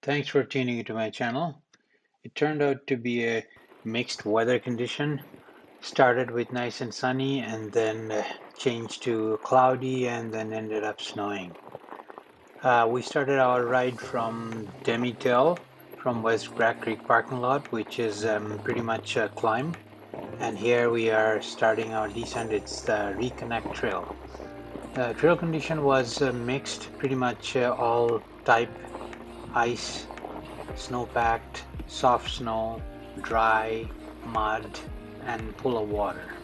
Thanks for tuning into my channel. It turned out to be a mixed weather condition. Started with nice and sunny and then changed to cloudy and then ended up snowing. We started our ride from Demitel from West Bragg Creek parking lot, which is pretty much a climb. And here we are starting our descent. It's the Reconnect Trail. The trail condition was mixed, pretty much all type ice, snow-packed, soft snow, dry, mud, and full of water.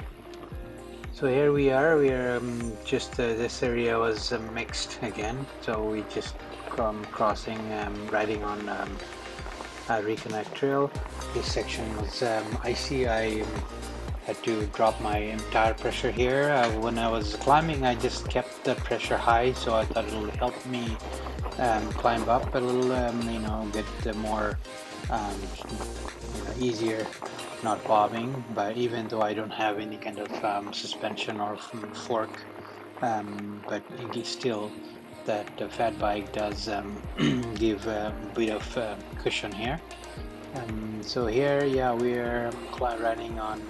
So here we are. We are just this area was mixed again. So we just crossing, riding on a Reconnect Trail. This section was icy. I had to drop my tire pressure here. When I was climbing, I just kept the pressure high, so I thought it'll help me climb up a little, get more easier, not bobbing. But even though I don't have any kind of suspension or fork, but still, that fat bike does give a bit of cushion here. So here, yeah, we're riding on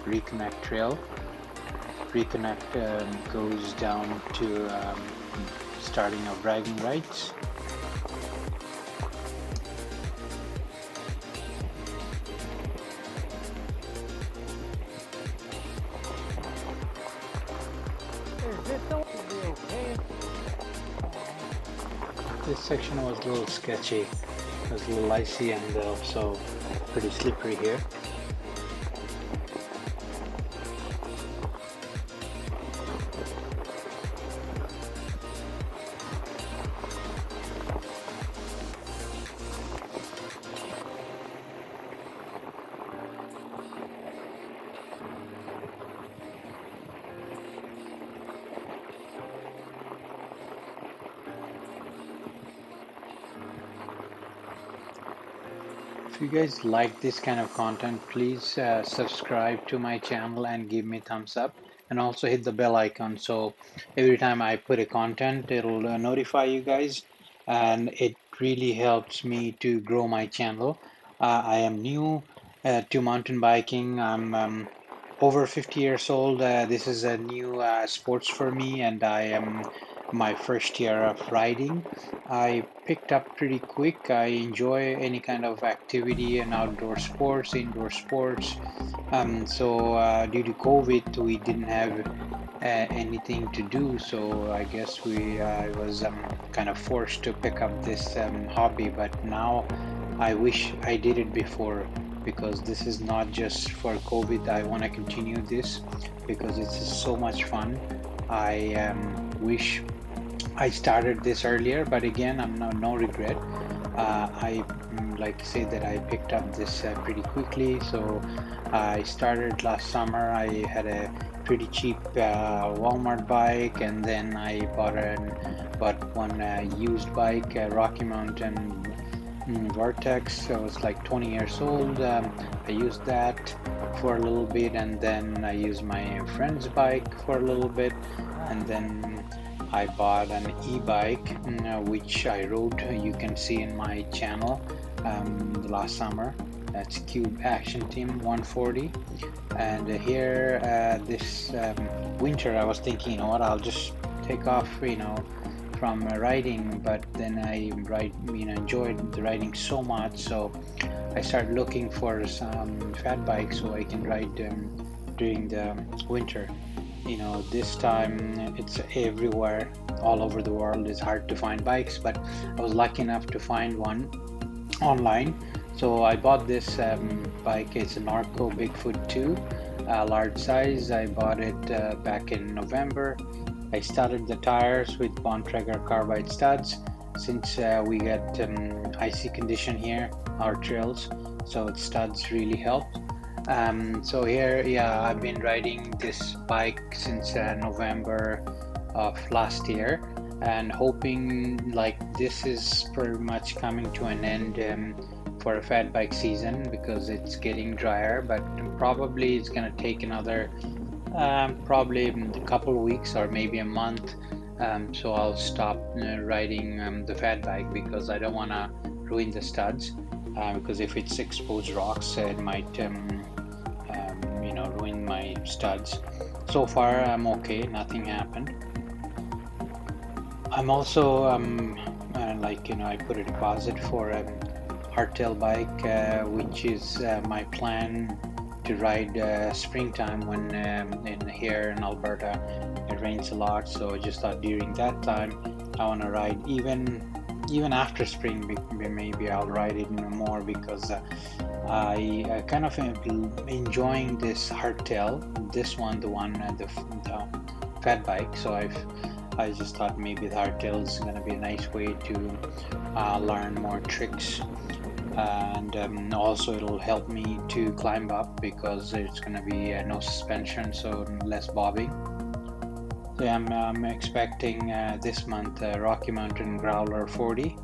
Reconnect Trail. Reconnect goes down to starting of Braggin Rights. This section was a little sketchy. It was a little icy and also pretty slippery here. If you guys like this kind of content, please subscribe to my channel and give me thumbs up, and also hit the bell icon so every time I put a content it'll notify you guys, and it really helps me to grow my channel. I am new to mountain biking. I'm over 50 years old. This is a new sports for me, and I am my first year of riding. I picked up pretty quick. I enjoy any kind of activity and outdoor sports, indoor sports. So due to COVID, we didn't have anything to do. So I guess I was kind of forced to pick up this hobby. But now I wish I did it before, because this is not just for COVID. I want to continue this because it's so much fun. I wish I started this earlier, but again, I'm no regret. I like to say that I picked up this pretty quickly. So I started last summer. I had a pretty cheap Walmart bike, and then I bought one used bike, Rocky Mountain Vortex. I was like 20 years old. I used that for a little bit, and then I used my friend's bike for a little bit, and then I bought an e-bike, which I rode. You can see in my channel last summer. That's Cube Action Team 140. And here this winter, I was thinking, you know what, I'll just take off, from riding. But then I enjoyed the riding so much, so I started looking for some fat bikes so I can ride during the winter. This time it's everywhere, all over the world. It's hard to find bikes, but I was lucky enough to find one online. So I bought this bike. It's a Norco Bigfoot 2, large size. I bought it back in November. I started the tires with Bontrager carbide studs, since we get icy condition here, our trails, so studs really help. So here, yeah, I've been riding this bike since November of last year, and hoping like this is pretty much coming to an end for a fat bike season, because it's getting drier. But probably it's gonna take another probably a couple of weeks or maybe a month So I'll stop riding the fat bike because I don't want to ruin the studs, because if it's exposed rocks it might ruin my studs. So far I'm okay, nothing happened. I'm also I put a deposit for a hardtail bike, which is my plan to ride springtime when in here in Alberta it rains a lot. So I just thought during that time I want to ride, even after spring maybe I'll ride it more, because I kind of am enjoying this hardtail, this one, the fat bike. So I just thought maybe the hardtail is going to be a nice way to learn more tricks, and also it'll help me to climb up because it's going to be no suspension, so less bobbing. So yeah, I'm expecting this month Rocky Mountain Growler 40.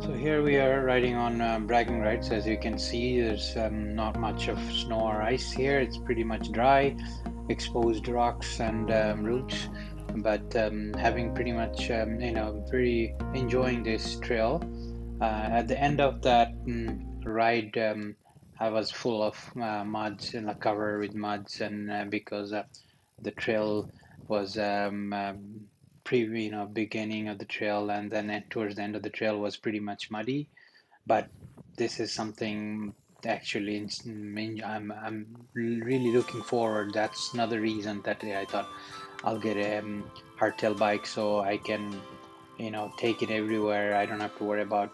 So here we are riding on Braggin Rights. As you can see, there's not much of snow or ice here. It's pretty much dry, exposed rocks and roots, but having pretty much very enjoying this trail. At the end of that ride, I was full of muds and covered with muds, and because the trail was beginning of the trail, and then towards the end of the trail was pretty much muddy. But this is something actually I'm really looking forward. That's another reason that I thought I'll get a hardtail bike so I can take it everywhere. I don't have to worry about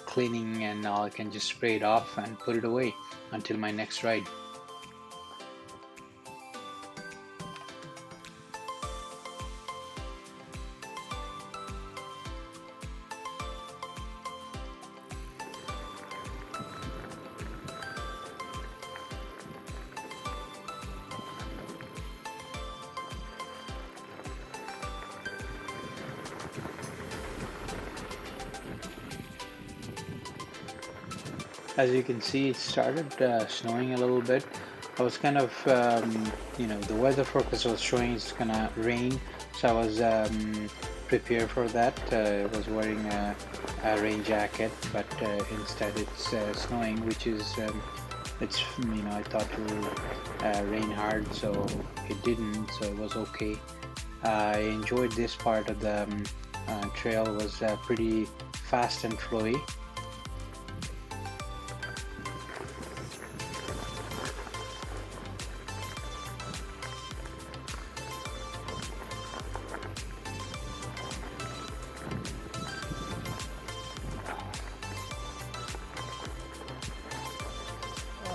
cleaning, and I can just spray it off and put it away until my next ride. As you can see, it started snowing a little bit. I was kind of, the weather forecast was showing it's gonna rain, so I was prepared for that. I was wearing a rain jacket, but instead it's snowing, which is, I thought it would rain hard, so it didn't, so it was okay. I enjoyed this part of the trail. It was pretty fast and flowy.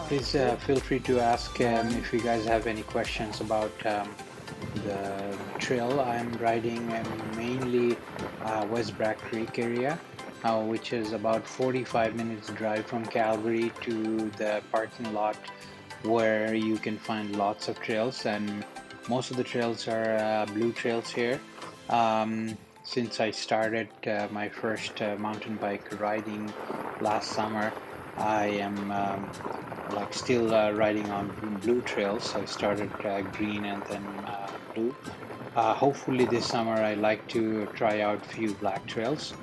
Please feel free to ask if you guys have any questions about the trail. I'm riding mainly West Bragg Creek area, which is about 45 minutes drive from Calgary to the parking lot, where you can find lots of trails, and most of the trails are blue trails here. Since I started my first mountain bike riding last summer, I am still riding on blue trails. I started green and then blue. Hopefully this summer I like to try out a few black trails.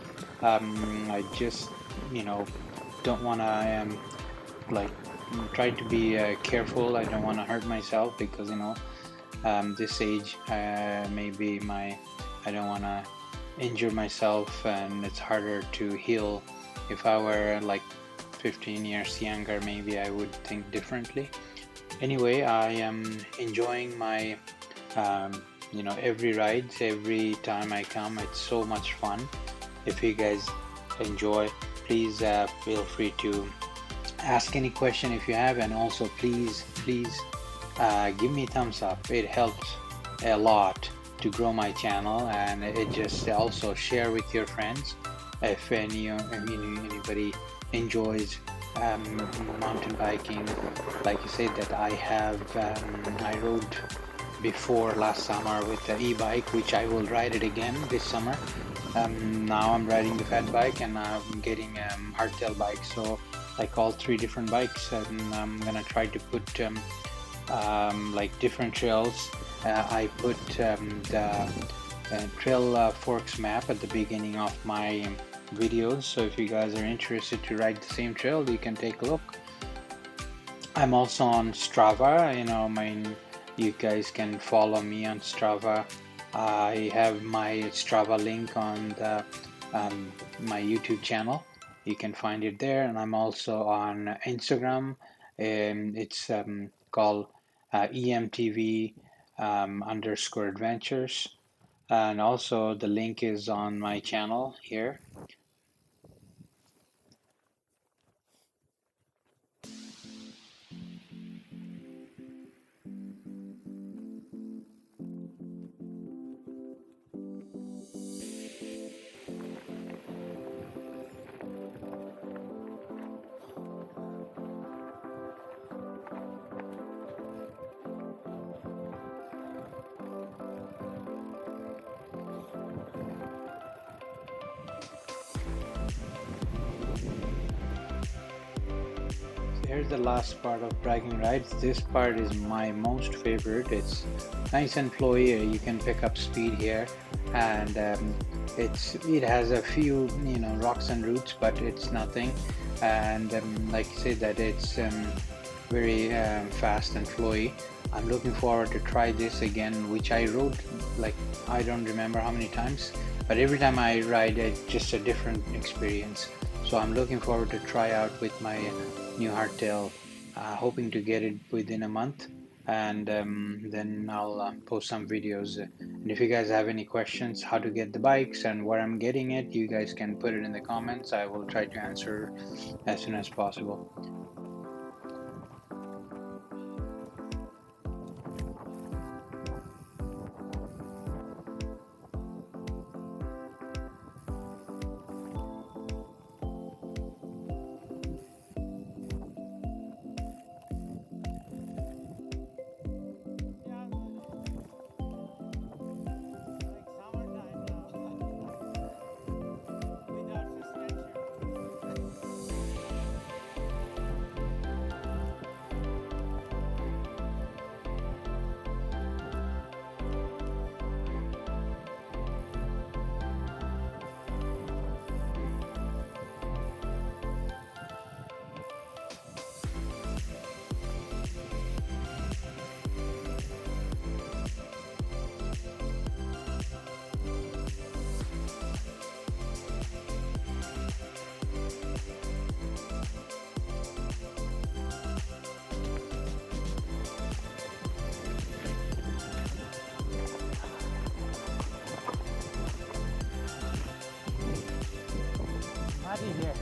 I just don't want to try to be careful. I don't want to hurt myself because this age maybe I don't want to injure myself, and it's harder to heal. If I were like 15 years younger, maybe I would think differently. Anyway, I am enjoying my every ride, every time I come. It's so much fun. If you guys enjoy, please feel free to ask any question if you have, and also please give me a thumbs up. It helps a lot to grow my channel, and it just also share with your friends. If anybody enjoys mountain biking, like you said, that I have I rode before last summer with the e-bike, which I will ride it again this summer. Now I'm riding the fat bike, and I'm getting hardtail bike, so like all three different bikes, and I'm gonna try to put like different trails. I put the trail forks map at the beginning of my videos, so if you guys are interested to ride the same trail, you can take a look. I'm also on Strava, you guys can follow me on Strava. I have my Strava link on my YouTube channel. You can find it there, and I'm also on Instagram. It's called EMTV underscore adventures, and also the link is on my channel here. Here's the last part of bragging rights. This part is my most favorite. It's nice and flowy. You can pick up speed here, and it has a few rocks and roots, but it's nothing. And like I said, that it's very fast and flowy. I'm looking forward to try this again, which I rode like I don't remember how many times, but every time I ride it's just a different experience. So I'm looking forward to try out with my new hardtail, hoping to get it within a month, and then I'll post some videos. And if you guys have any questions how to get the bikes and where I'm getting it, you guys can put it in the comments. I will try to answer as soon as possible. Muddy here.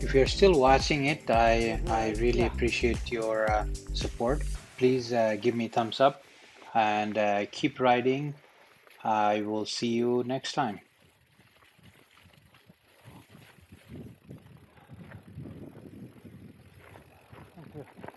If you're still watching it, I really appreciate your support. Please give me a thumbs up and keep riding. I will see you next time. Thank you.